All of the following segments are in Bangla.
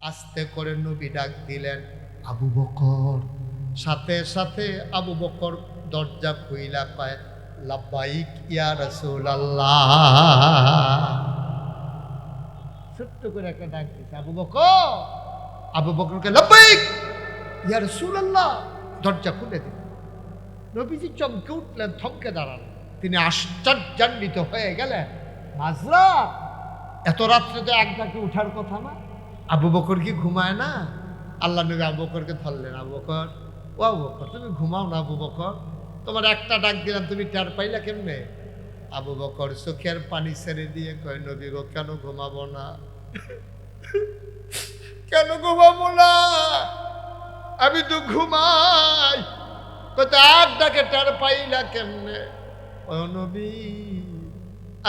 আস্তে করে নবী ডাক দিলেন, আবু বকর। সাথে সাথে আবু বকর দরজা খুইলা কয়, লাব্বাইক ইয়া রাসূলুল্লাহ। ছোট্ট করে একটা ডাক দিচ্ছে, আবু বকর। আবু বকরকে লাব্বাইক ইয়া রাসূলুল্লাহ দরজা খুলে দিল। নবীজি চমকে উঠলেন, থমকে দাঁড়ালেন। তিনি আশ্চর্যান্বিত হয়ে গেলেন, মাঝরাত, এত রাত্রে তো এক ডাকে উঠার কথা না। আবু বকর কি ঘুমায় না? আল্লাহ নবী আবু বকরকে ধরলেন, আবু বকর, ও আবু বকর, তুমি ঘুমাও না আবু বকর? তোমার একটা ডাক দিলাম, তুমি টের পাইলা কেমনে? আবু বকর চোখের পানি ছেড়ে দিয়ে কয়, নবী গো, কেন ঘুমাবো না? কেন ঘুমাবো না? আমি তো ঘুমাই। কত এক ডাকে টের পাইলা কেমনে? ও নবী,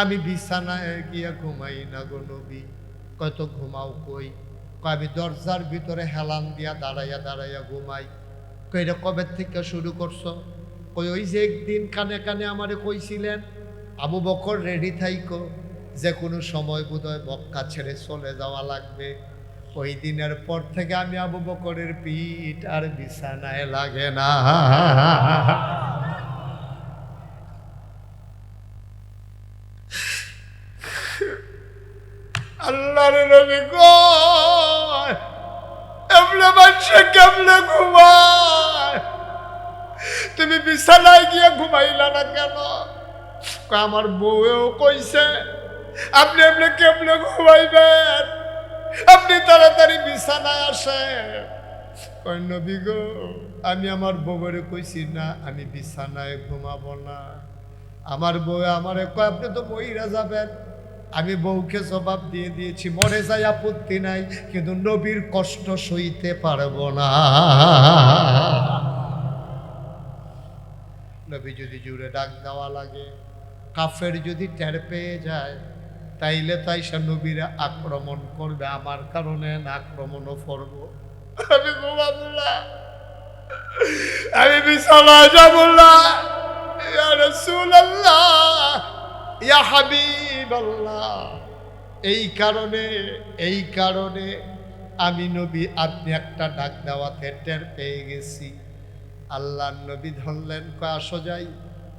আমি বিছানায় গিয়া ঘুমাই না গো নবী। কত ঘুমাও কই? আমি দরজার ভিতরে হেলান দিয়া দাঁড়াইয়া দাঁড়াইয়া ঘুমাই। কইরা কবে থেকে শুরু করছো? কই ওই যে একদিন কানে কানে আমারে কইছিলেন, আবু বকর রেডি থাইকো, যে কোনো সময় বোধহয় মক্কা ছেড়ে চলে যাওয়া লাগবে। ওই দিনের পর থেকে আমি আবু বকরের পিঠ আর বিছানায় লাগে না। আল্লাহর নবী কয়, এমনে মানুষে কেমনে ঘুমায়? তুমি বিছানায় গিয়ে ঘুমাইলা না কেন? আমার বউও কইছে, আপনি এমনি কেমনে ঘুমাইবেন? আপনি তাড়াতাড়ি বিছানায় আসেন। কয়, নবী গো, আমি আমার বউরে কইছি না আমি বিছানায় ঘুমাবো না। আমার বউ আমারে কয়, আপনি তো মইরা যাবেন। আমি বউকে জবাব দিয়ে দিয়েছি, মরে যাই আপত্তি নাই, কিন্তু নবীর কষ্ট সইতে পারবো না। নবী যদি জুড়ে ডাক দেওয়া লাগে, কাফের যদি টের পেয়ে যায়, তাইলে তাই সে নবীরা আক্রমণ করবে, আমার কারণে আক্রমণও করবো। আমি ঘুমাবো না, আমি বিছানায় যাবো না। ইয়া রাসূলুল্লাহ, ইয়া হাবিবাল্লাহ, এই কারণে আমি নবী আপনি একটা ডাক দেওয়াতে টের পেয়ে গেছি। আল্লাহর নবী ধরলেন, কয় আসো যাই,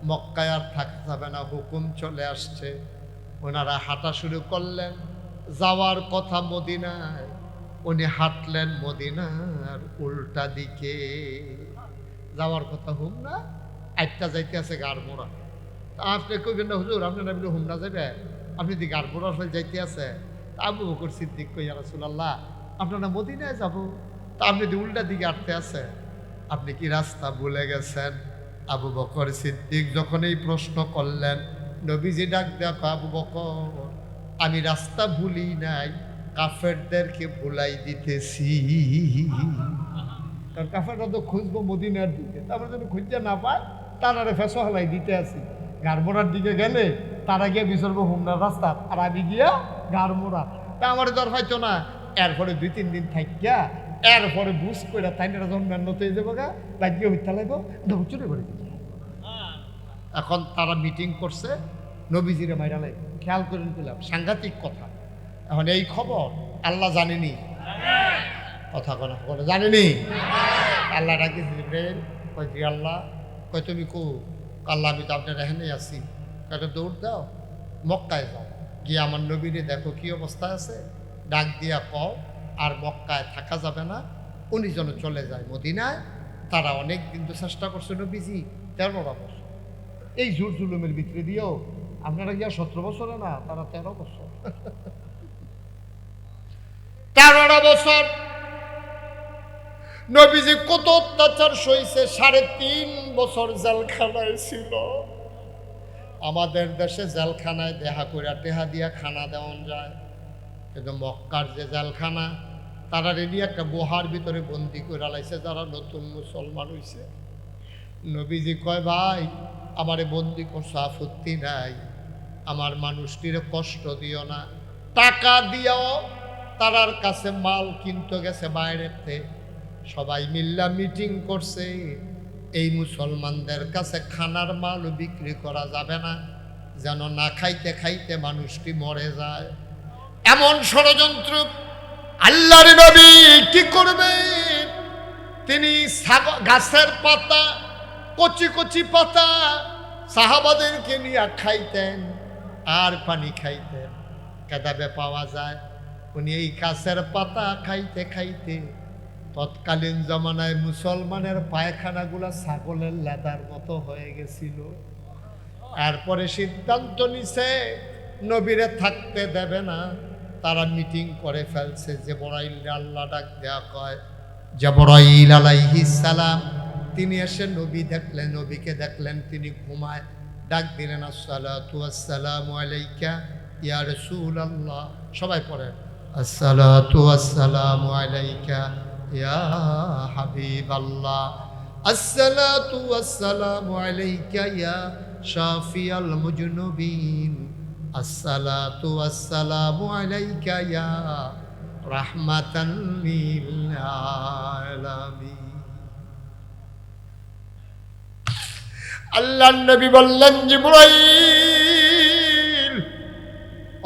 মক্কায় আর থাকা যাবে না, হুকুম চলে আসছে। ওনারা হাঁটা শুরু করলেন, যাওয়ার কথা মদিনায়, উনি হাঁটলেন মদিনার উল্টা দিকে। যাওয়ার কথা হুমনা, একটা যাইতে আছে গাড়মোড়া। আপনি কইবেন না হুজুর, আপনি না বলে হুমনা যাবে, আপনি দি গাড়মোড়ার হয়ে যাইতে আছে। আবু বকর সিদ্দিক কই, ইয়া রাসূলুল্লাহ, আপনারা মদিনায় যাব, তা আপনি দি উল্টা দিকে হাঁটতে আছে, আপনি কি রাস্তা ভুলে গেছেন? আবু বকর সিদ্দিক যখন এই প্রশ্ন করলেন, নবীজি ডাক দেখো, আবু বকর, আমি রাস্তা ভুলি নাই, কাফেরদেরকে ভুলাই দিতেছি। কারণ কাফেররা তো খুঁজবো মদিনার দিকে, তারপরে যদি খুঁজতে না পায়, তারারে ফেসো হলাই দিতে আসি। গাড়মোড়ার দিকে গেলে তারা গিয়ে বিচরবো হুমনার রাস্তা, আর আমি গিয়া গাড়মোড়া। তা আমার দর পাইতো না। এরপরে 2-3 দিন থাকিয়া এরপরে বুঝ করে তাই না যখন মেন্নত হয়ে যাবো গা, লাগিয়ে হইতে লাগবো, চুরি করে দিচ্ছে। এখন তারা মিটিং করছে, নবীজিরে মাইরা লাগে, খেয়াল করে নিলাম, সাংঘাতিক কথা। এখন এই খবর আল্লাহ জানেনি, কথা কোনো খবর জানেনি। আল্লাহ ডাকি জিবরাইল, কয় জি আল্লাহ। কয় তুমি কো? আল্লাহ, আমি তো আপনার এখানেই আছি। একটা দৌড় দাও, মক্কায় যাও, গিয়ে আমার নবীরে দেখো কি অবস্থা আছে, ডাক দিয়া কও আর মক্কায় থাকা যাবে না, উনি যেন চলে যায় মদিনায়। তারা অনেক দিন তো চেষ্টা করছে, নবীজি 13 বছর এই জোর জুলুমের ভিতরে দিয়েও, আপনারা গিয়া 17 বছরে না, তারা 13 বছর। 13 বছর নবীজি কত অত্যাচার সইছে, 3.5 বছর জেলখানায় ছিল। আমাদের দেশে জেলখানায় দেহা করে টেহা দিয়া খানা দেওয়া যায়, কিন্তু মক্কার যে জেলখানা, তারা রেডি একটা গুহার ভিতরে বন্দি করে লাইছে যারা নতুন মুসলমান হইছে। নবীজি কয়, ভাই আমারে বন্দি করছো, আপত্তি নাই, আমার মানুষটির কষ্ট দিও না। টাকা দিয়েও তারার কাছে মাল কিনতে গেছে বাইরেতে, সবাই মিল্লা মিটিং করছে, এই মুসলমানদের কাছে খানার মাল বিক্রি করা যাবে না, যেন না খাইতে খাইতে মানুষটি মরে যায়। এমন ষড়যন্ত্র আল্লাহর নবী কি করবেন? তিনি গাছের পাতা, কচি কচি পাতা সাহাবাদেরকে নিয়ে খাইতেন আর পানি খাইতেন। কেতাবে পাওয়া যায় উনি এই গাছের পাতা খাইতে খাইতে তৎকালীন জমানায় মুসলমানের পায়খানাগুলা ছাগলের লেদার মতো হয়ে গেছিল। এরপরে সিদ্ধান্ত নিছে নবীরে থাকতে দেবে না। তারা মিটিং করে ফেলছে। জিবরাইল আল্লাহ ডাক দেয়া কয়, জিবরাইল আলাইহিস সালাম তিনি এসে নবী দেখলেন, নবীকে দেখলেন তিনি ঘুমায়। ডাক দিলেন, আসসালাতু ওয়াসসালামু আলাইকা ইয়া রাসূলুল্লাহ। সবাই পড়েন, আসসালাতু ওয়াসসালামু আলাইকা ইয়া হাবিবাল্লাহ, আসসালাতু ওয়াসসালামু আলাইকা ইয়া শাফিয়াল মুজনুবিন, আসসালাতু ওয়াসসালামু আলাইকা ইয়া রাহমাতান লিল আলামিন। আল্লাহর নবী বললেন, জিবরাইল,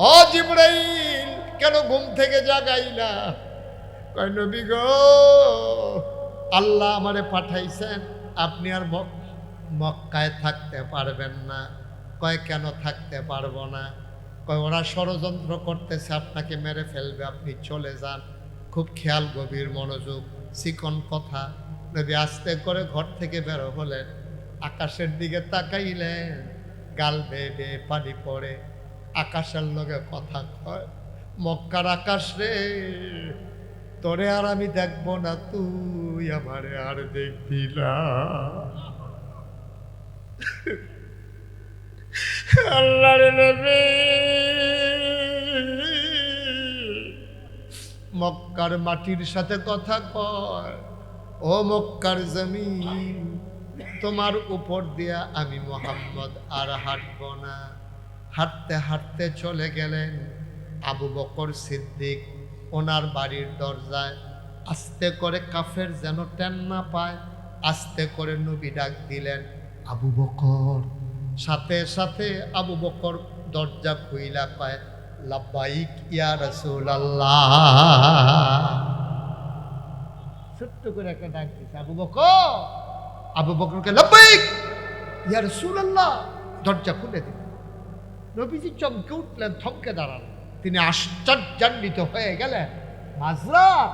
ও জিবরাইল, কেন ঘুম থেকে জাগাইলা? কয়, নবী গো, আল্লাহ আমারে পাঠাইছেন, আপনি আর মক্কায় থাকতে পারবেন না। কয়, কেন থাকতে পারবো না? কয়, ওরা ষড়যন্ত্র করতেছে, আপনাকে মেরে ফেলবে, আপনি চলে যান। খুব খেয়াল, গভীর মনোযোগ, চিকন কথা। নবী আস্তে করে ঘর থেকে বের হলেন, আকাশের দিকে তাকাইলেন, গাল বেয়ে বেয়ে পানি পড়ে। আকাশের লগে কথা কয়, মক্কার আকাশ রে, তোরে আর আমি দেখবো না, তুই আমারে আর দেখবি না। আল্লাহর নবী মক্কার মাটির সাথে কথা কয়, ও মক্কার জমিন, তোমার উপর দিয়া আমি মুহাম্মদ আর হাঁটব না। হাঁটতে হাঁটতে চলে গেলেন আবু বকর সিদ্দিক ওনার বাড়ির দরজায়। আস্তে করে কাফের যেন টেন না পায়, আস্তে করে নবী ডাক দিলেন, আবু বকর। সাথে সাথে আবু বকর দরজা খুইলা পায়, লাব্বাইক ইয়া রাসূলুল্লাহ। ছোট্ট করে একটা ডাক দিছে, আবু বকর। আবু বকরকে লাব্বাইক ইয়া রাসূলুল্লাহ দরজা খুলে দিলেন। নবীজি চমকে উঠলেন, থমকে দাঁড়ালেন। তিনি আশ্চর্যান্বিত হয়ে গেলেন, মাঝরাত,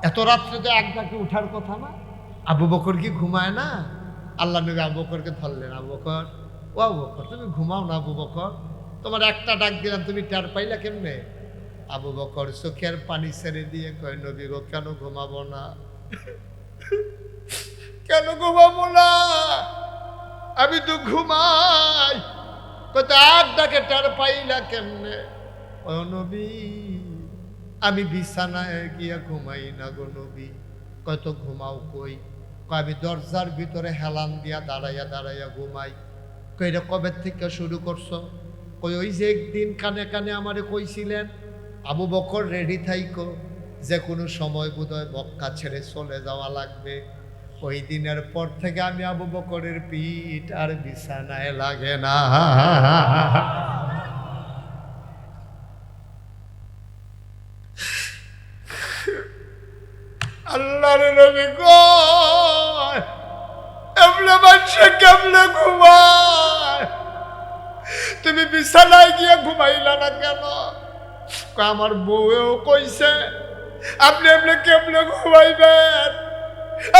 এত রাত্রে তো এক ডাকে উঠার কথা না। আবু বকর কি ঘুমায় না? আল্লাহ নবী আবু বকরকে ধরলেন, আবু বকর, ও আবু বকর, তুমি ঘুমাও না আবু বকর? তোমার একটা ডাক দিলাম, তুমি টের পাইলা কেমনে? আবু বকর চোখের পানি ছেড়ে দিয়ে কয়, নবী গো, কেন ঘুমাবো না? কেন ঘুমাবো না? আমি তো ঘুমাই। কত এক ডাকে টের পাইলা কেমনে? ও নবী, আমি বিছানায় গিয়া ঘুমাই না গো নবী। কত ঘুমাও কই? আমি দরজার ভিতরে হেলান দিয়া দাঁড়াইয়া দাঁড়াইয়া ঘুমাই। কইরা কবে থেকে শুরু করছো? কই, ওই যে একদিন কানে কানে আমারে কইছিলেন, আবু বকর রেডি থাইকো, যে কোনো সময় বোধহয় মক্কা ছেড়ে চলে যাওয়া লাগবে। ওই দিনের পর থেকে আমি আবু বকরের পিঠ আর বিছানায় লাগে না। আল্লাহর নবী কয়, এমনে মানুষে কেমনে ঘুমায়? তুমি বিছানায় গিয়ে ঘুমাইলা না কেন? আমার বউও কইছে, আপনি এমনি কেমনে ঘুমাইবেন?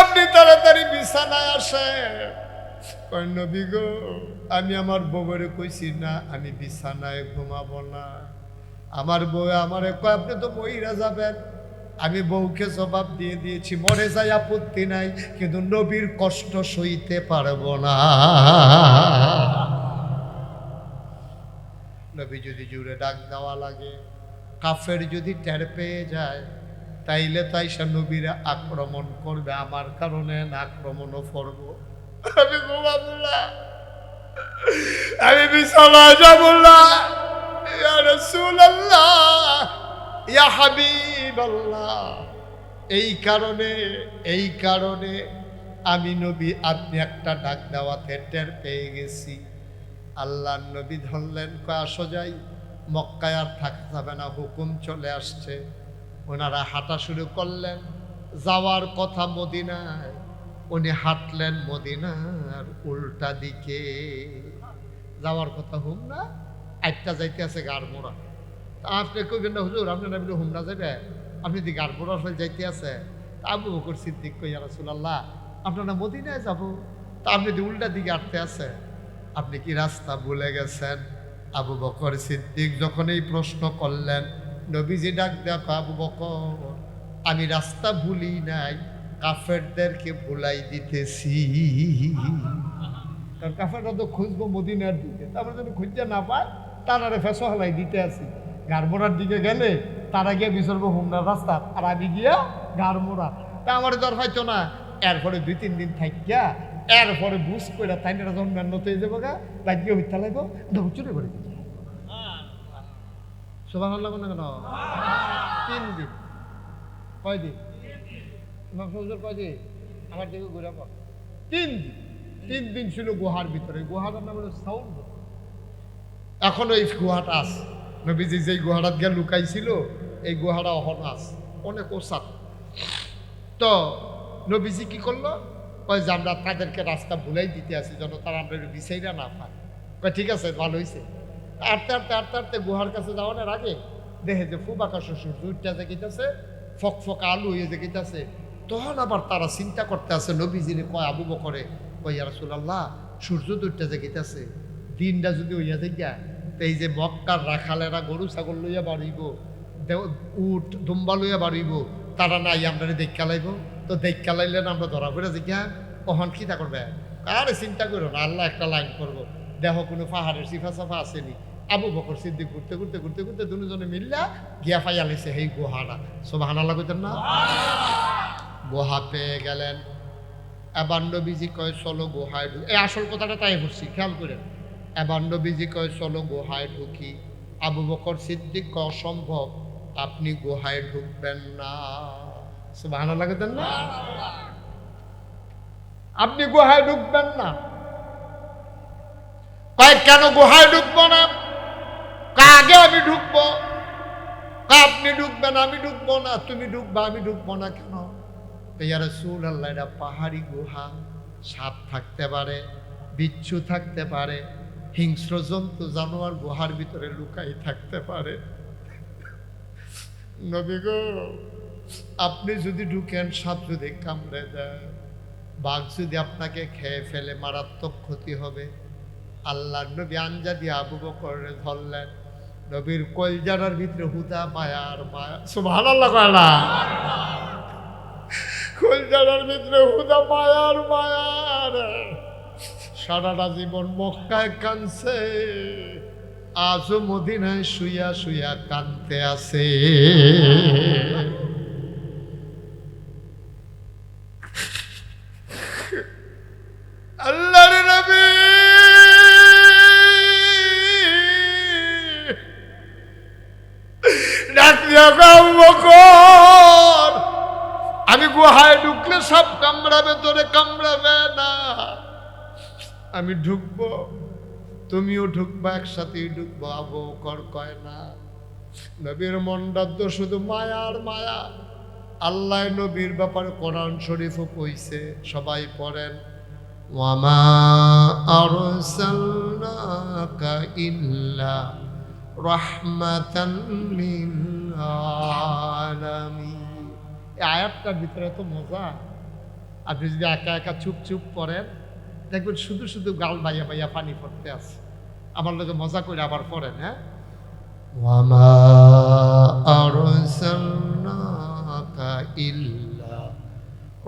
আপনি তাড়াতাড়ি বিছানায় আসেন। কয়, নবী গো, আমি আমার বউরে কইছি না আমি বিছানায় ঘুমাবো না। আমার বউ আমারে কয়, আপনি তো মইরা যাবেন। আমি বউকে জবাব দিয়ে দিয়েছি, মরে যাই আপত্তি নাই, কিন্তু নবীর কষ্ট সইতে পারবো না। নবী যদি জুড়ে ডাক দেওয়া লাগে, কাফের যদি টের পেয়ে যায়, তাইলে তাই সে নবীরা আক্রমণ করবে, আমার কারণে না আক্রমণও করব। আমি ঘুমাবো না, আমি বিছানায় যাবো না। ইয়া রাসূলুল্লাহ, ইয়া হাবিবাল্লাহ, এই কারণে আমি নবী আপনি একটা ডাক দেওয়াতে টের পেয়ে গেছি। আল্লাহর নবী ধরলেন, কয়, আসো যাই, মক্কায় আর থাকা যাবে না, হুকুম চলে আসছে। ওনারা হাঁটা শুরু করলেন, যাওয়ার কথা মদিনায়, উনি হাঁটলেন মদিনার উল্টা দিকে। যাওয়ার কথা হুমনা, একটা যাইতে আছে গাড়মোড়া। আপনি কইবেন না হুজুর আপনি না বলে হুমনা যাবে, আপনি দি গাড়মোড়ার ফল যাইতে আছে। আবু বকর সিদ্দিক কই ইয়া রাসূলুল্লাহ আপনারা মদিনায় যাব, তা আপনি দি উল্টা দিকে হাঁটতে আছে, আপনি কি রাস্তা ভুলে গেছেন? আবু বকর সিদ্দিক যখন এই প্রশ্ন করলেন, নবীজি ডাক দেখো আবু বকর আমি রাস্তা ভুলি নাই, কাফেরদেরকে ভুলাই দিতেছি। কারণ কাফেররা তো খুঁজবো মদিনার দিকে, তারপরে যদি খুঁজতে না পায় তারারে ফেসো হালাই দিতে আসি। গাড়মোড়ার দিকে গেলে তারা গিয়ে বিচরবো হুমনার রাস্তা, আর আমি গিয়া গাড়মোড়া। তা আমার দর হয়তো না। এরপরে 2-3 দিন থাকিয়া এরপরে বুঝ করে তাই না যখন মেন্নত হয়ে যাবো গা, রাজ্যে হইতে লাগবো চুরি করে দিচ্ছি। সুবহানাল্লাহ না কেন? 3 দিন। কয়দিন? কয়দিন? আমার দিকে ঘুরে পাবো 3 দিন। 3 দিন ছিল গুহার ভিতরে। গুহাটার নাম হলো সাউন্ড। এখনো এই গুহাটা আছে। নবীজি যেই গুহাটা গিয়ে লুকাইছিল এই গুহাটা এখনো আছে, অনেক ওসাদ। তো নবীজি কি করলো, কয় যে আমরা তাদেরকে রাস্তা ভুলাই দিতে আসি যেন তারা আমরা বিচাইরা না পায়। কয় ঠিক আছে ভালো হয়েছে। আটতে আটতে আটতে আটতে গুহার কাছে যাওয়ানোর আগে দেখে যে খুব আকাশ সূর্যটা জেগেছে, ফক ফক আলু হয়ে জেগেছে। তখন আবার তারা চিন্তা করতে আছে, নবীজিরে কয় আবু বকরে, কয় ইয়া রাসূলুল্লাহ সূর্য দুইটা জেগেছে, দিনটা যদি হইয়া দেখা তো এই যে মক্কার রাখালেরা গরু ছাগল লইয়া বাড়িব, উট দুম্বা লইয়া বাড়িব, তারা নাই আমরা দেখা লাইব। তো দেখা লাইলে না আমরা ধরা পড়ে জিজ্ঞা কখন খিতা করবে। আরে চিন্তা করো না, আল্লাহ একটা লাইন করবো, দেখো কোনো পাহাড়ের সিফা সাফা আসেনি। আবু বকর সিদ্দিক ঘুরতে ঘুরতে ঘুরতে ঘুরতে দুজনে মিল্লা গিয়া পাইয়া লেছে এই গুহাটা। সুবহানাল্লাহ কইতেন না? গুহা পেয়ে গেলেন। এবার নবীজি কয় চলো গুহায় ঢুকি। এই আসল কথাটা তাই বলছি, খেয়াল করেন। এবার নবীজি কয় চলো গুহায় ঢুকি। আবু বকর সিদ্দিক কয় অসম্ভব, আপনি গুহায় ঢুকবেন না। সুবহানাল্লাহ কইতেন না? আপনি গুহায় ঢুকবেন না। কয় কেন গুহায় ঢুকবো না? আগে আমি ঢুকবো। আপনি ঢুকবেন আমি ঢুকবো না। তুমি ঢুকবা আমি ঢুকবো না কেন? ইয়া রাসূলুল্লাহ এটা পাহাড়ি গুহা, সাপ থাকতে পারে, বিচ্ছু থাকতে পারে, হিংস্র জন্তু জানোয়ার গুহার ভিতরে লুকাই থাকতে পারে। নবী গো আপনি যদি ঢুকেন, সাপ যদি কামড়ে দেয়, বাঘ যদি আপনাকে খেয়ে ফেলে, মারাত্মক ক্ষতি হবে। আল্লাহর নবী আঞ্জা দিয়ে আবু বকরে ধরলেন। নবীর কলজারার ভিতরে হুদা মায়ার মায়া। সুবহানাল্লাহ কয় না? কলজারার ভিতরে হুদা মায়ার মায়ার। সারাটা জীবন মক্কায় কানছে, আজও মদিনায় শুইয়া শুইয়া কানতে আছে। আল্লাহর নবী ডাক দিয়া আবু বকর আমি গুহায় ঢুকলে সব কামড়াবে, তোরে কামড়াবে না। আমি ঢুকবো, তুমিও ঢুকবা, একসাথেই ঢুকবো। আবু বকর কয় না। নবীর মনটা তো শুধু মায়ার মায়া। আল্লাহ নবীর ব্যাপারে কোরআন শরীফও কইছে, সবাই পড়েন, ওয়ামা আরসালনাকা ইল্লা রাহমাতান লিল আলামিন। এই আয়াতটার ভিতরে তো মজা। আপনি যদি একা একা চুপ চুপ পড়েন দেখবেন শুধু শুধু গাল বাইয়া বাইয়া পানি পড়তে আছে। আমার লোকে মজা করে আবার পড়েন। হ্যাঁ, ওয়ামা আরসালনাকা ইল্লা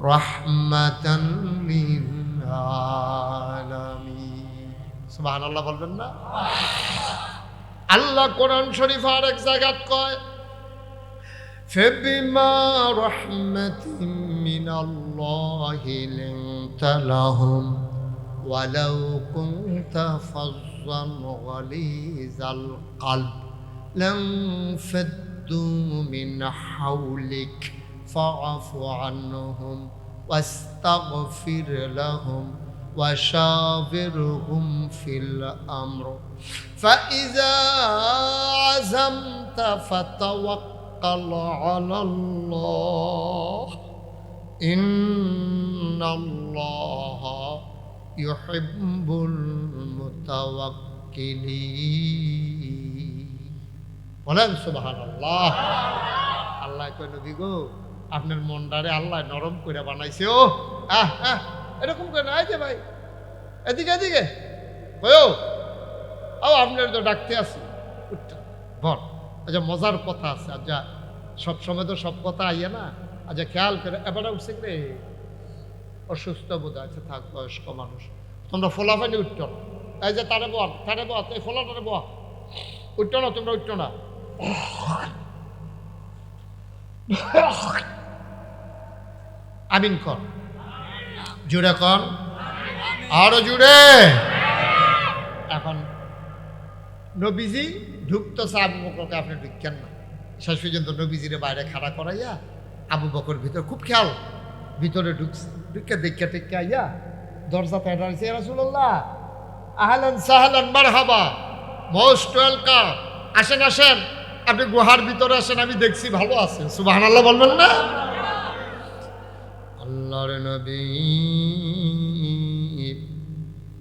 রাহমাতান লিল আলামিন। সুবহানাল্লাহ বলবেন না? আল্লাহ কোরআন শরীফ আর এক জায়গায় কয়, ফাবিমা রাহমাতিন মিনাল্লাহি লিনতা লাহুম ওয়ালাউ কুনতা ফাজ্জান গালিজাল কলব লানফাদ্দু মিন হাওলিক ফাআফু আনহুম ওয়াস্তাগফির লাহুম وشاورهم في الأمر فإذا عزمت فتوكل তাওয়াক্কাল আলাল্লাহ ইন্নাল্লাহা ইউহিব্বুল মুতাওয়াক্কিলিন। বলেন সুবহানাল্লাহ। আল্লাহ কয় নবী গো আপনার মনটারে আল্লাহ নরম করে বানাইছে। ও এরকম করে নাই যে ভাই এদিকে এদিকে ও আপনার তো ডাকতে আসি বল। আচ্ছা মজার কথা আছে। আচ্ছা সবসময় তো সব কথা আইয়া না। আচ্ছা খেয়াল করে এবারে উঠছে রে অসুস্থ বোধ আছে, থাক বয়স্ক মানুষ, তোমরা ফোলাফানি উঠতো না। এই যে তারে বোয়া এই ফোলাটারে বোয়া উঠতো না, তোমরা উঠতো না। আমিন কর, জুড়ে কর, আরো জুড়ে। এখন নবীজি ঢুকতেছে, আবু বকরকে আপনি ঢুকেন না। শেষ পর্যন্ত নবীজিরে বাইরে খাড়া করাইয়া আবু বকর ভিতরে খুব খেয়াল ভিতরে ঢুকছে। ঢুকে দেখে টেকে আইয়া দরজাতে দাঁড়িয়েছে, ইয়া রাসূলুল্লাহ আহলান সাহলান মারহাবা, মোস্ট ওয়েলকাম, আসেন আসেন, আপনি গুহার ভিতরে আসেন, আমি দেখছি ভালো আছেন। সুবহানাল্লাহ বলবেন না? আল্লাহর নবী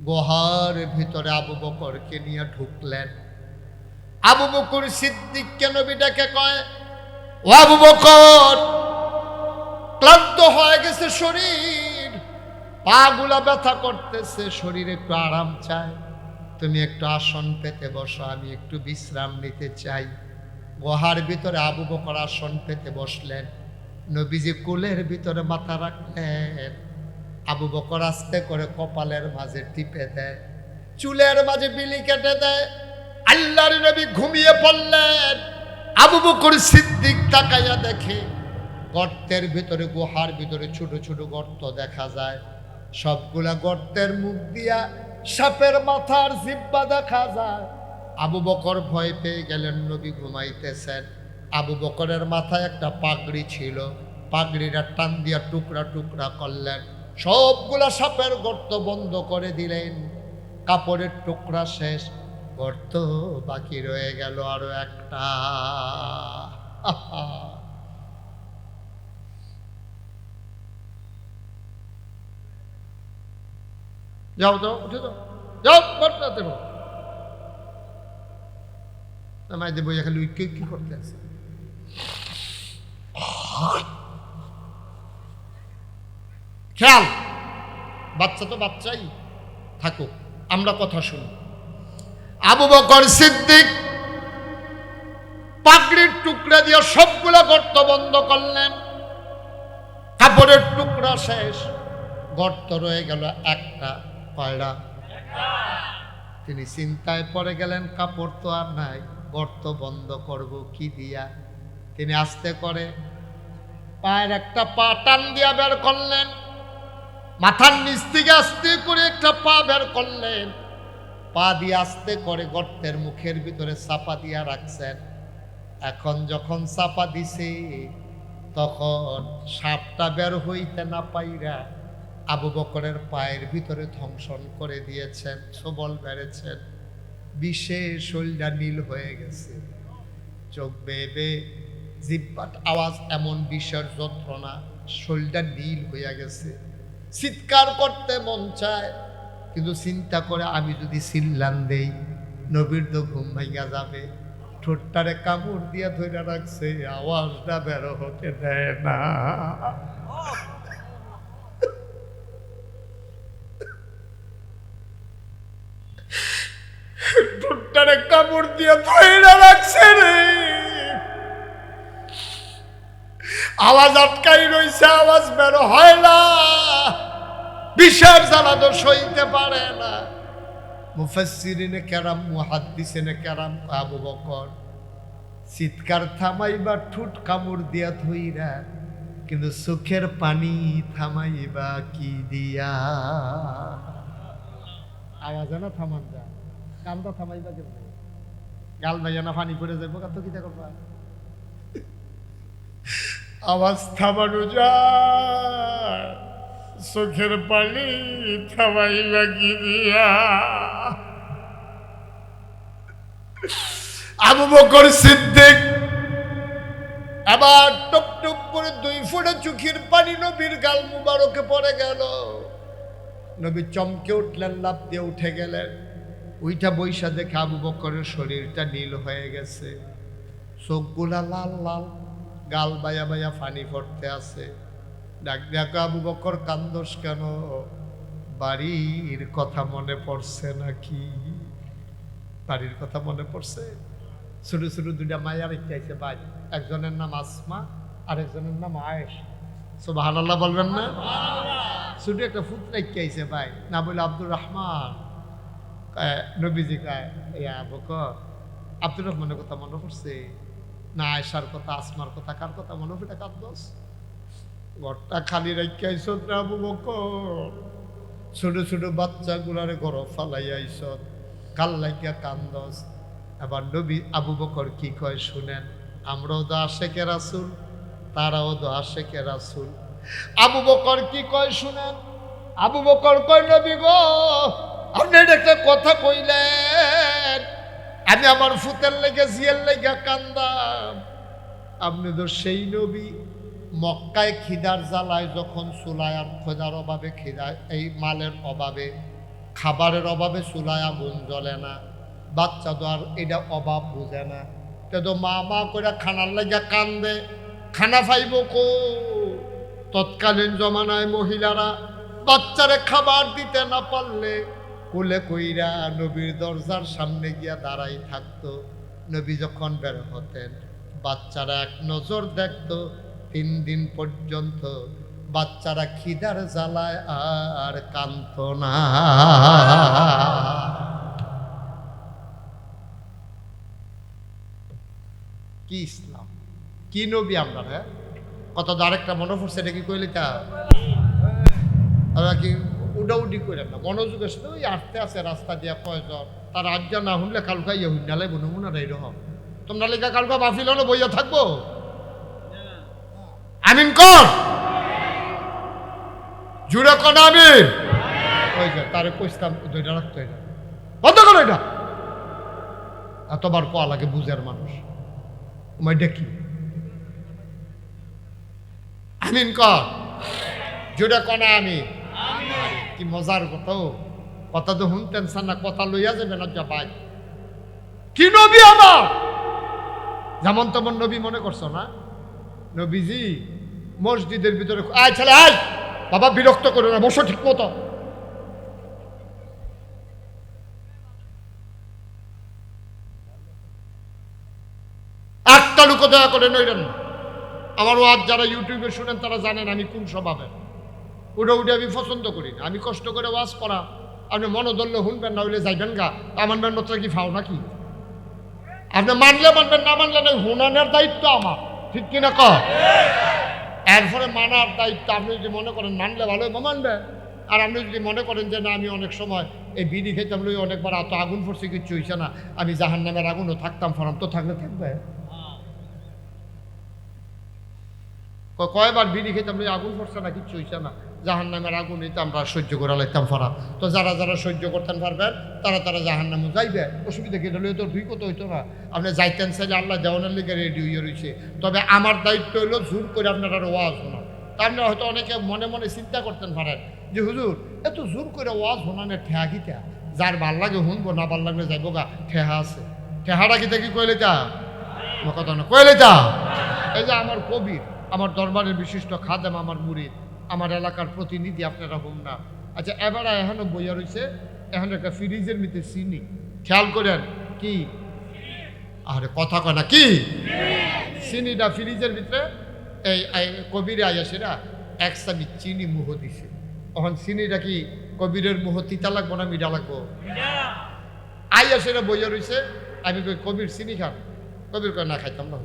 গুহার ভিতরে আবু বকরকে নিয়ে ঢুকলেন। আবু বকর সিদ্দিককে নবী ডেকে কয়, ও আবু বকর, ক্লান্ত হয়ে গেছে শরীর, পা গুলা ব্যথা করতেছে, শরীরে একটু আরাম চায়, তুমি একটু আসন পেতে বসো, আমি একটু বিশ্রাম নিতে চাই। গুহার ভিতরে আবু বকর আসন পেতে বসলেন। নবীজি কোলের ভিতরে মাথা রাখলেন। আবু বকর আস্তে করে কপালের মাঝে টিপে দেয়, চুলের মাঝে বিলি কেটে দেয়। আল্লাহর নবী ঘুমিয়ে পড়লেন। আবু বকর সিদ্দিক তাকাইয়া দেখে গর্তের ভিতরে, গুহার ভিতরে ছোট ছোট গর্ত দেখা যায়। সবগুলা গর্তের মুখ দিয়া সাপের মাথার জিব্বা দেখা যায়। আবু বকর ভয় পেয়ে গেলেন, নবী ঘুমাইতেছেন। আবু বকরের মাথায় একটা পাগড়ি ছিল, পাগড়িটা টান দিয়া টুকরা টুকরা করলেন, সবগুলা সাপের গর্ত বন্ধ করে দিলেন। কাপড়ের টুকরা শেষ, গর্ত বাকি রয়ে গেল আরো একটা। যাও যাও উঠে যাও, যাও গর্তাতে মাইদে বইয়া খালি উইকে কি করতে আছে। খেয়াল, বাচ্চা তো বাচ্চাই থাকুক, আমরা কথা শুনি। আবু বকর সিদ্দিক পাগড়ির টুকরা দিয়ে সবগুলা গর্ত বন্ধ করলেন। কাপড়ের টুকরা শেষ, গর্ত রয়ে গেল একটা। কয়টা? তিনি চিন্তায় পড়ে গেলেন, কাপড় তো আর নাই, গর্ত বন্ধ করব কি দিয়া। তিনি আস্তে করে পায়ের একটা পা টান দিয়া বের করলেন, মাথার নিচ থেকে আস্তে করে একটা পা বের করলেন, পা দিয়ে আস্তে করে গর্তের মুখের ভিতরে চাপা দিয়া রাখছেন। এখন যখন চাপা দিছে, তখন সাপটা বের হইতে না পাইরা আবু বকরের পায়ের ভিতরে ধ্বংসন করে দিয়েছেন, সবল বেড়েছেন, বিষে শরীরটা নীল হয়ে গেছে, চোখ বেয়ে জিব্বাট আওয়াজ, এমন বিষের যন্ত্রণা, শরীরটা নীল হইয়া গেছে। চিৎকার করতে মন চায়, কিন্তু চিন্তা করে আমি যদি চিল্লান দেই নবীর তো ঘুম ভাইয়া যাবে। ঠোঁটটারে কামড় দিয়া ধরে রাখছে, আওয়াজটা বের হতে দেয় না। ঠোঁটটারে কামড় দিয়া ধরে রাখছে রে, আওয়াজ আটকাই রইছে, আওয়াজ বের হয় না, বিষের জ্বালা তো সইতে পারে না। মুফাসসিরিনে কেরাম, মুহাদ্দিসিনে কেরাম, আবু বকর চিৎকার থামাইবা ঠোঁট কামড় দিয়া ধইরা, কিন্তু চোখের পানি থামাইবা কি দিয়া। আওয়াজ না থামান যা, কান্দা থামাইবা কেমন? গাল ভাইয়া না পানি পড়ে যাবো, কত কিটা করবা? আওয়াজ থামানো যায়, চোখের পানি থামাইবা কি দিয়া। আবু বকর সিদ্দিক আবার টপ টপ করে 2 ফোঁটা চোখের পানি নবীর গাল মুবারকে পড়ে গেল। নবী চমকে উঠলেন, লাফ দিয়ে উঠে গেলেন। ওইটা বৈশা দেখে আবু বকরের শরীরটা নীল হয়ে গেছে, চোখগুলা লাল লাল, গাল বায়া বায়া পানি পড়তে আছে। ডাক ডাকা, আবু বকর কান্দোস কেন? বাড়ির কথা মনে পড়ছে নাকি? বাড়ির কথা মনে পড়ছে? ছোট ছোট 2টা মায়া রেখে আইছে ভাই, একজনের নাম আসমা আর একজনের নাম আয়েশা। সুবহানাল্লাহ বলবেন না? ছোট একটা ফুট রেখে আইছে ভাই, না বলে আব্দুর রহমান। নবীজি কয়, ইয়া বকর, আব্দুর রহমানের কথা মনে পড়ছে না? আয়েশার কথা, আসমার কথা, কার কথা মনে পড়ে কান্দোস? ঘরটা খালি রেখে আইছ না আবু বকর? ছোট ছোট বাচ্চাগুলারে ঘর ফালাই আইস, কাল লাগিয়া কান্দস। আবার নবী আবু বকর কি কয় শুনেন, আমরাও তো আশেকে রাসূল, তারাও তো আশেকে রাসূল। আবু বকর কি কয় শুনেন। আবু বকর কয়, নবী গো, আপনি একটা কথা কইলেন, আমি আমার ফুতের লেগে জিয়ের লেগে কান্দাম। আপনি তো সেই নবী, মক্কায় খিদার জ্বালায় যখন চুলায় আর খোঁজার অভাবে, খিদায় এই মালের অভাবে, খাবারের অভাবে চুলায় আগুন জ্বলে না, বাচ্চা তো আর এটা অভাব বুঝে না, তো মা মা করে খানার লেগে কান্দে, খানা পাইব কো? তৎকালীন জমানায় মহিলারা বাচ্চারে খাবার দিতে না পারলে কোলে কইরা নবীর দরজার সামনে গিয়া দাঁড়াই থাকতো। নবী যখন বের হতেন, বাচ্চারা এক নজর দেখতো। 3 দিন পর্যন্ত বাচ্চারা খিদার জ্বালায় আর কাঁদত না। কি ইসলাম, কি নবী আমরা! হ্যাঁ, কত আরেকটা মনে পড়ছে, এটা কি কইলে তা কি উডাউডি করে না, মনোযোগের সাথে ওই আসতে আছে রাস্তা দিয়া কয়জন, তার আজ্ঞা না শুনলে কালকা ইয়ে হুন্ডালে বনমুনারা এইরকম। তোমরা লেখা কালকা বাফিল হলো বইয়া থাকবো? আমিন কর, জুড়ে কন আমিন। ওই যে তারে কইতাম দুইটা রাখতো, এটা বন্ধ করো, এটা এতবার কোয়া লাগে বুঝার মানুষ। দেখি আমিন কর, জুড়ে কনা আমি। কি মজার কথা, কথা তো শুনতেন না, কথা লইয়া যাবেন না ভাই। কি নবী আমার, যেমন তেমন নবী মনে করছো না? নবীজি মসজিদের ভিতরে, আয় ছেলে আয়, বাবা বিরক্ত করো না, বসো ঠিক মতো। একটা লুকো দয়া করে নইলেন। আমার ওয়াজ যারা ইউটিউবে শুনেন তারা জানেন আমি কোন স্বভাবের। উঠে উঠে আমি পছন্দ করি না। আমি কষ্ট করে ওয়াজ করা, আপনি মনে ধরলে শুনবেন, না হইলে যাইবেন গা। আমার মেহনত কি ফাও নাকি? আপনি মানলে মানবেন, না মানলে না। হুনানের দায়িত্ব আমার, ঠিক কিনা কর? এরপরে মানার দায়িত্ব। আপনি যদি মনে করেন মানলে ভালো মানবে, আর আপনি যদি মনে করেন যে না আমি অনেক সময় এই বিড়ি খেতাম লই, অনেকবার এত আগুন পড়ছে কিচ্ছু হইছে না, আমি জাহান্নামের আগুনও থাকতাম, ফরাম তো থাকলে থাকবে। কয়বার বিড়ি খেতাম লই, আগুন পড়ছে না, কিচ্ছু হইছে না, জাহান্নামের আগুন হইতে আমরা সহ্য করে লাইতাম ফরা। তো যারা যারা সহ্য করতেন পারবেন তারা তারা জাহান্নামে যাইবে, অসুবিধা কি? হলে তো দুই কথা হইতো না। আপনি যাইতেন চাইলে আল্লাহ দেওয়ানের লিগে রেডি হইয়া রয়েছে। তবে আমার দায়িত্ব হইলো জোর করে আপনারা ওয়াজ শোনা। আপনি হয়তো অনেকে মনে মনে চিন্তা করতেন পারেন যে হুজুর এত জোর করে ওয়াজ শোনানের ঠেহা কিতা? যার ভাল লাগে শুনবো, না ভাল লাগলে যাইব গা, ঠেহা আছে। ঠেহাটা কিতা কি কইলে তা কথা না, কইলে তা এই যে আমার কবির, আমার দরবারের বিশিষ্ট খাদেম, আমার মুরিদ, আমার এলাকার প্রতিনিধি, আপনারা হোম না। আচ্ছা, এবার এখনো বইয়া রয়েছে, এখন একটা ফ্রিজের ভিতরে চিনি, খেয়াল করেন কি? আরে কথা কয় না কি? চিনিটা ফ্রিজের ভিতরে এই কবিরে আইয়া সেটা 1 চামচ চিনি মুহ দিছে। তখন চিনিটা কি কবিরের মুহ তিতা লাগবো না মিঠা লাগবো? আইয়া সেটা বইয়া রয়েছে। আমি কই কবির চিনি খান? কবির কয় না, খাইতাম না।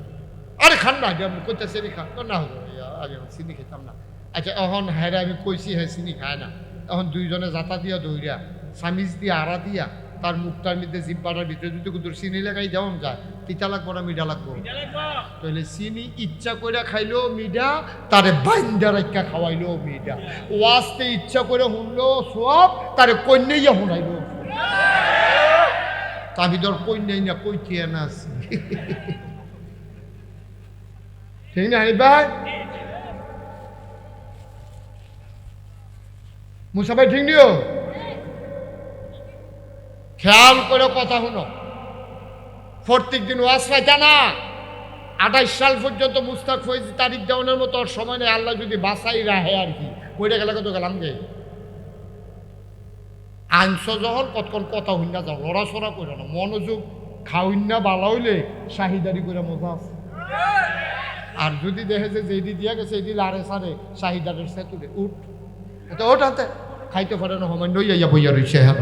আরে খান না, আপনি কোথা চিনি খান? না হলো আমি চিনি খেতাম না। আচ্ছা, এখন হ্যাঁ আমি কইছি হ্যাঁ চিনি খায় না। এখন দুইজনে জাতা দিয়া দৌড়িয়া সামিজ দিয়া আড়া দিয়া তার মুখটার মধ্যে জিব্বাটার ভিতরে যদি কুদুর চিনি লাগাই দেওয়া যায়, তিতা লাগবো না মিঠা লাগবো? তাহলে চিনি ইচ্ছা করে খাইলেও মিঠা, তারে বাইন্দা রাখা খাওয়াইলেও মিঠা। ওয়াজতে ইচ্ছা করে শুনলো সব, তারে কন্যাইয়া শুনাইলো। আমি তোর কন্যাই না, কইতে না আছি। ঠিক না হানিফ ভাই? মুসা ভাই ঠিক নিও, খেয়াল করে কথা শুনো। প্রত্যেক দিন ওয়াজ পাইতা না। 28 সাল পর্যন্ত মুস্তাক ফৈজ তারিখ দেওয়ানোর মতো ওর সময় নেই। আল্লাহ যদি বাসাই রাহে আর কি, কইটা গেলে কত গেলাম গে আইনস যখন কতক্ষণ কথা হইনা যাও, লড়াচড়া করে না, মনোযোগ খাওইনা বালা হইলে শাহিদারি করে মজা আছে। আর যদি দেখে যে যেটি দিয়া গেছে এটি লারে সারে শাহিদারের সে তুলে উঠ, এটা ওঠ হাতে খাইতে পারে না, সময় নই ইয়া বইয়া রয়েছে। হ্যাঁ,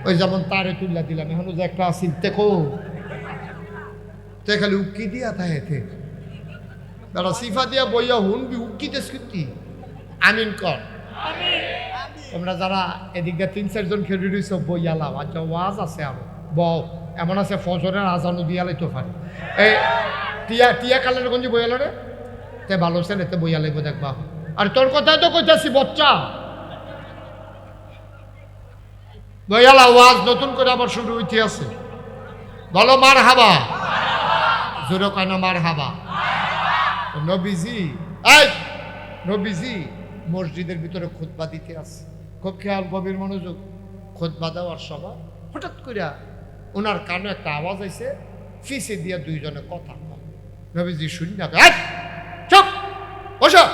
ওই যেমন তারে তুল্লা দিলাম, এখন যে একটা আসিল দেখো তে খালি উক্কি দিয়া তাহেতে দাদা সিফা দিয়া বইয়া হুনবি উক্কিতে স্কৃতি আমিন কর। তোমরা যারা এদিকে 3-4 জন খেলে রয়েছ বইয়া লাও, আচ্ছা ওয়াজ আছে আরো বউ এমন আছে ফজরের আজানও দিয়া লাইতে পারে। এই টিয়া টিয়া কালের গঞ্জি বইয়ালো রে, তে ভালো সে তে বইয়া লাইব দেখবা। আর তোর কথাই তো কইতাছি বচ্চা, বইয়ালা ওয়াজ নতুন করে আবার শুরু হইতে আছে। বলো মার হাবা, জোরে কেন মার হাবা। নবীজি এই নবীজি মসজিদের ভিতরে খুতবা দিতে আছে, খুব খেয়াল গভীর মনোযোগ। খুতবা দেওয়ার সময় হঠাৎ করে ওনার কানে একটা আওয়াজ আইছে, ফিসে দিয়া দুইজনে কথা কয়। নবীজি শুনি না, চুপ বসো।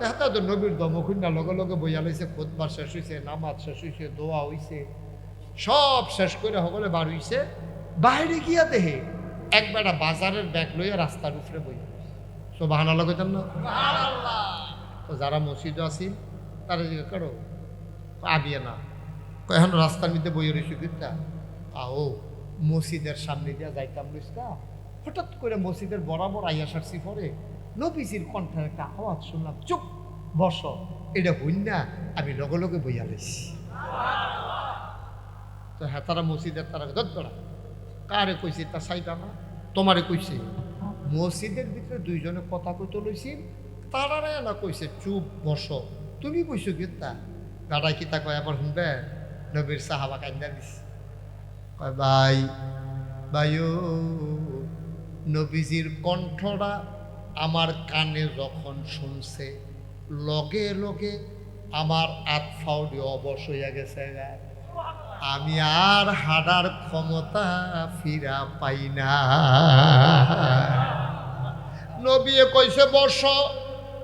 হাতে তো নবীর দমকুন না, লগে লগে বইয়া লাইছে। খুতবা শেষ হইছে, নামাজ শেষ হইছে, দোয়া হইছে, সব শেষ করে সকলে বার হইছে। বাইরে গিয়া দেহে একবেলা বাজারের ব্যাগ লইয়া রাস্তার উপরে বইয়া সুবহানাল্লাহ কইতেন না? তো যারা মসজিদ আসিল তারা জিজ্ঞেস করো আবিয়া না, এখন রাস্তার মধ্যে বইয়ে রয়েছে কিতা আও মসজিদের সামনে দিয়া যাইতাম লইস্তা, হঠাৎ করে মসজিদের বরাবর আইয়া সারছি পরে নবীজির কণ্ঠের একটা আওয়াজ শুনলাম, চুপ বস। এটা হইন না, আমি লগে লগে বইয়া লইছি। তো হ্যাঁ তারা মসজিদের তারা দরা কারে কইছে তা চাইতা না, তোমারে কইছে। মসজিদের ভিতরে দুইজনে কথা কইতে লইছি, তারারে না কইছে চুপ বসো। তুমি কইছো কি তা গাড়াই কিতা কয় আবার শুনবে? নবীর সাহাবা কান্দা দিছে, কয় ভাই ভাইও নবীজির কণ্ঠটা আমার কানে যখন শুনছে লগে লগে আমার আত্মাও অবশ হইয়া গেছে, আমি আর হাঁটার ক্ষমতা ফিরা পাই না। নবী কইছে বস,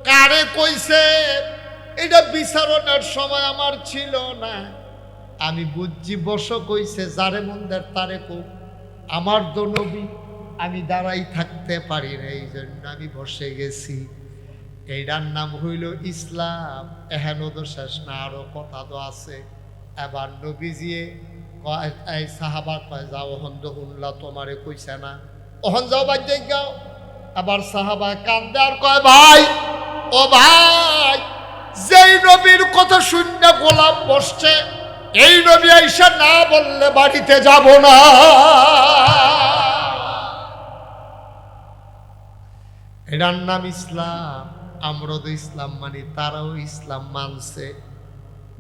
কারে কইছে এটা বিচারণের সময় আমার ছিল না, আমি বুঝছি বস কইছে, যারে মন্দের তারে কো। আমার তো নবী, আমি দাঁড়াই থাকতে পারি না, এই জন্য আমি বসে গেছি। এইটার নাম হইল ইসলাম। এহেন তো শেষ না, আরো কথা তো আছে। এবার নবীজিয়ে এই সাহাবা কয় যাও ওহন তো শুনলা, তোমারে কইছে না, ওহন যাও বাজ্যে গাও। আবার সাহাবা কান্দে আর কয় ভাই ও ভাই, যেই নবীর কথা শুননা গোলাম বসছে, এই নবী আইসা না বললে বাড়িতে যাব না। এটার নাম ইসলাম। আমরা তো ইসলাম মানি, তারাও ইসলাম মানছে।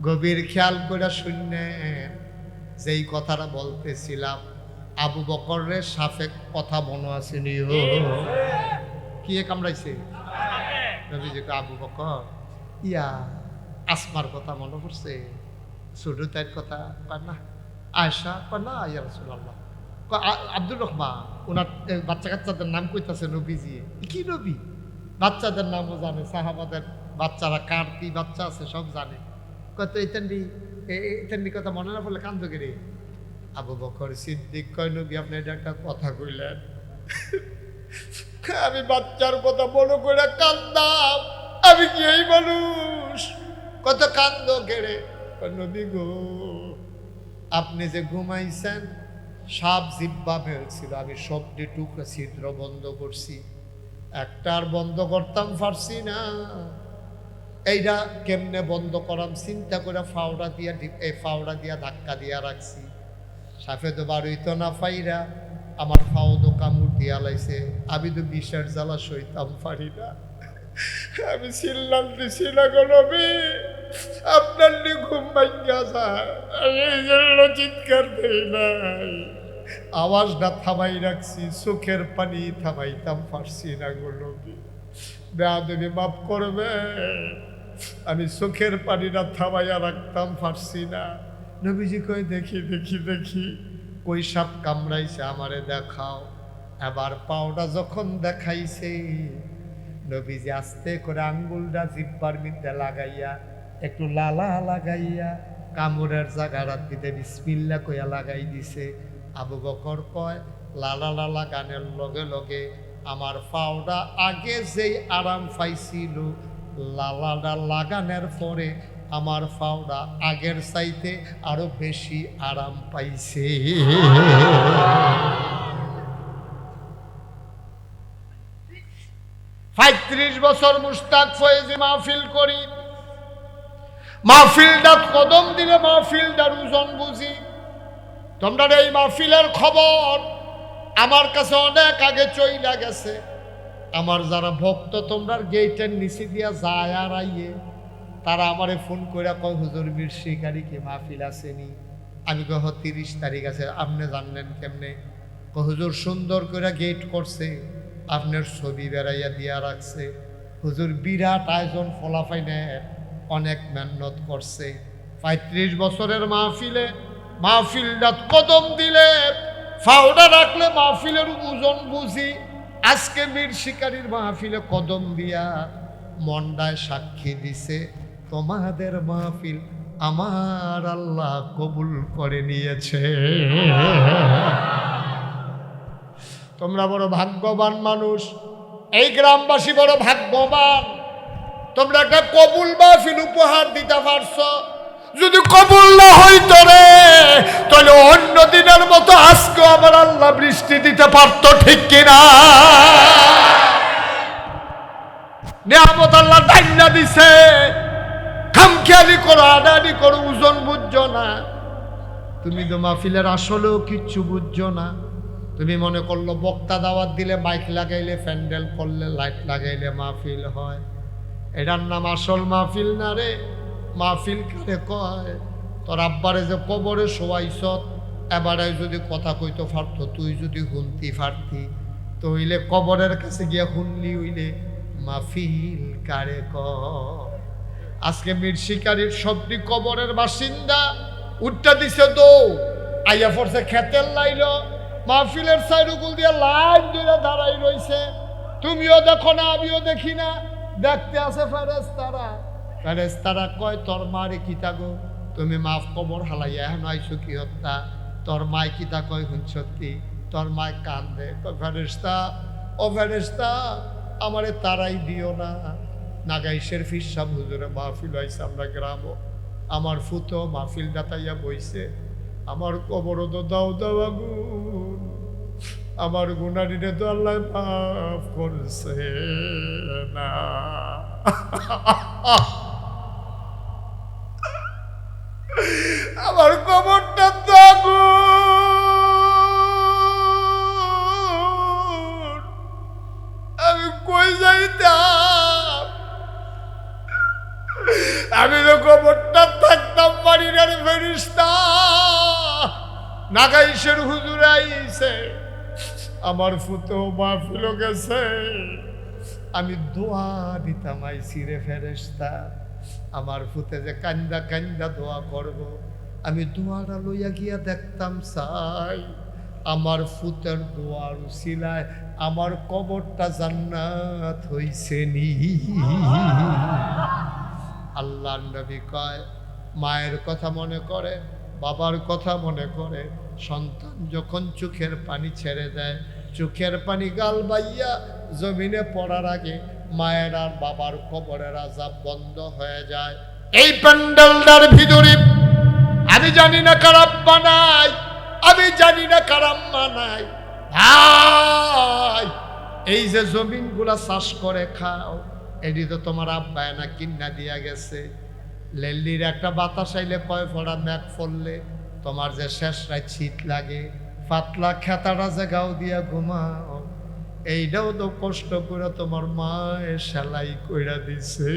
গভীর খেয়াল করে শুনলেন, যেই কথাটা বলতেছিলাম, আবু বকরের সাফে কথা মনে আসেনি? কি কামড়াইছে নবীজিকে? আবু বকর ইয়া আসমার কথা মনে পড়ছে, ছোট তাইর কথা কয় না, আয়েশা কয় না, ইয়া রাসূলুল্লাহ। আব্দুর রহমান ওনার বাচ্চা কাচ্চাদের নাম কইতাছে নবীজি। কি নবী? বাচ্চাদের নামও জানে, সাহাবাদের বাচ্চারা কার কি বাচ্চা আছে সব জানে। কত ইতান্ডি কথা মনে না পড়লে কান্দ গেরে। আবু বকর সিদ্দিক কয় নবী আপনি এটা একটা কথা কইলেন, আমি বাচ্চার কথা মনে করে কান্দাম, আমি কি এই মানুষ? কত কান্দ গেড়ে। নবী গো আপনি যে ঘুমাইছেন, সাপ জিব্বা ফেলছিল, আমি সবটি টুকরা ছিদ্র বন্ধ করছি, একটার বন্ধ করতাম পারছি না। এইটা কেমনে বন্ধ করাম চিন্তা করে ফাওড়া দিয়া এই ফাওড়া দিয়া ধাক্কা দিয়া রাখছি। সাপে তো বাড়িত না পাইরা আমার ফাও তো কামড় দিয়া লাইছে, আমি তো বিষের জ্বালা সইতাম পারি না। আমি চিল্লাম দিছি না গো নবী, আপনার ঘুম ভাঙ্গা যায়, এই জন্য চিৎকার দেই নাই। আওয়াজটা থামাই রাখছি, চোখের পানি থামাইতাম পারছি না গো নবী। বেয়াদবি মাফ করবে, আমি চোখের পানিটা থামাইয়া রাখতাম পারছি না। নবীজি কই দেখি দেখি দেখি, কই সাপ কামড়াইছে আমারে দেখাও। এবার পাওটা যখন দেখাইছে, নবীজি আস্তে করে আঙ্গুলটা জিব্বার মধ্যে লাগাইয়া একটু লালা লাগাইয়া কামড়ের জায়গার দিতে বিসমিল্লা কইয়া লাগাই দিছে। আবু বকর কয়, লালা লালা গানের লগে লগে আমার পাওটা আগে যেই আরাম পাইছিল, লালাটা লাগানোর পরে আমার পাওটা আগের চাইতে আরো বেশি আরাম পাইছে। ৩৫ বছর মুশতাক ফয়েজি মাহফিল করি, মাহফিলটা কদম দিলে মাহফিলটার ওজন বুঝি। তোমরা এই মাহফিলের খবর আমার কাছে অনেক আগে চইলা গেছে। আমার যারা ভক্ত তোমরা গেটের নিচে দিয়া যায় আর আইয়ে, তারা আমারে ফোন করে কয়, হুজুর বীর শিকারি কি মাহফিল আসেনি? আমি কহ ৩০ তারিখ আছে। আপনি জানলেন কেমনে? হুজুর সুন্দর করে গেট করছে, আপনার ছবি বেড়াইয়া দিয়া রাখছে। হুজুর বিরাট আয়োজন, ফলাফাইনের অনেক মেহনত করছে। ৩৫ বছরের মাহফিলে মাহফিলটা কদম দিলে ফাউডা রাখলে মাহফিলের ওজন বুঝি। আজকে বীর শিকারীর মাহফিলে কদম দিয়া মন্ডায় সাক্ষী দিছে, তোমাদের মাহফিল আমার আল্লাহ কবুল করে নিয়েছে। তোমরা বড় ভাগ্যবান মানুষ, এই গ্রামবাসী বড় ভাগ্যবান। তোমরা একটা কবুল মাহফিল উপহার দিতে পারছো। যদি কবুল না হইতো রে, তাহলে অন্য দিনের মতো আজকে আমার আল্লাহ বৃষ্টি দিতে পারতো, ঠিক কিনা? নিয়ামত আল্লাহ ডাইনা দিছে, খামখেয়ালি করো, আদানি করো, ওজন বুঝছো না। তুমি তো মাহফিলের আসলেও কিচ্ছু বুঝছো না। তুমি মনে করলো বক্তা দাওয়াত দিলে, মাইক লাগাইলে, প্যান্ডেল করলে, লাইট লাগাইলে মাহফিল হয়। এটার নাম আসল মাহফিল না রে। মাহফিল কারে কয়? তোর আব্বারে যে কবরে শোয়াইছ, এবারে যদি কথা কইতে পারতো, তুই যদি শুনতি পারতি, তো হইলে কবরের কাছে গিয়া শুনলি হইলে মাহফিল কারে কয়? আজকে মীর শিকারীর সবটি কবরের বাসিন্দা উঠটা দিছে, দৌ আইয়া পড়ছে খেতের লাইল, মাহফিলের সাইডুকুল দিয়ে লাইন ধরে দাঁড়াই রইছে। তুমিও দেখো না, আমিও দেখি না, দেখতে আছে ফেরেশতারা। ফেরেশতারা কয়, তোর মারে কিতা গো, তুমি মাফ কবর হালাইয়া এখন আইসো কি হত্যা? তোর মায় কিতা কয় হুন সত্যি? তোর মায় কান্দে, কয় ফেরেশতা, ও ফেরেশতা আমারে তারাই দিও না। নাগাইশের ফিরসাব হুজুরে মাহফিল হয়েছে আমরা গ্রামও, আমার ফুতো মাহফিল দাতাইয়া বইছে, আমার কবর তো দাও দাও আগুন, আমার গুনারিনে তো আল্লাহ মাফ করছে না। আমার কবরটা তো আগুন, আমি কই যাইতাম? আমি তো কবরটা থাকতাম পারি না রে ফেরেশতা। নাগাইশের হুজুর আইছে, আমার ফুতো মাহফিল গেছে, আমি দোয়া দিতাম আইছি রে ফেরেশতা। আমার ফুতে যে কান্দা কান্দা দোয়া করব, আমি দোয়াটা লইয়া গিয়া দেখতাম চাই আমার ফুতের দোয়ার উসিলায় আমার কবরটা জান্নাত হইছে নি। আল্লাহর নবী কয়, মায়ের কথা মনে করে, বাবার কথা মনে করে, সন্তান যখন চোখের পানি ছেড়ে দেয়, চোখের পানি গাল বাইয়া জমিনে পড়ার আগে মায়ের আর বাবার কবরের আযাব বন্ধ হয়ে যায়। এই প্যান্ডেলটার ভিতরে আমি জানি না কারাম বানাই, আমি জানি না কারাম বানাই ভাই। এই যে জমিনগুলা চাষ করে খাও, এটি তো তোমার আব্বায় না কিন্না দিয়া গেছে। লেল্লির একটা বাতাস আইলে কয় ফোড়া ম্যাক ফললে তোমার যে শেষ রাত শীত লাগে, পাতলা খেতাটা যে গাও দিয়া ঘুমাও, এইটাও তো কষ্ট করে তোমার মায়ে সেলাই কইরা দিছে।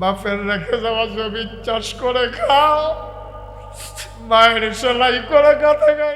বাপের রেখে যাওয়া জমি চাষ করে খাও, মায়ের সেলাই করে কাঁথে গায়ে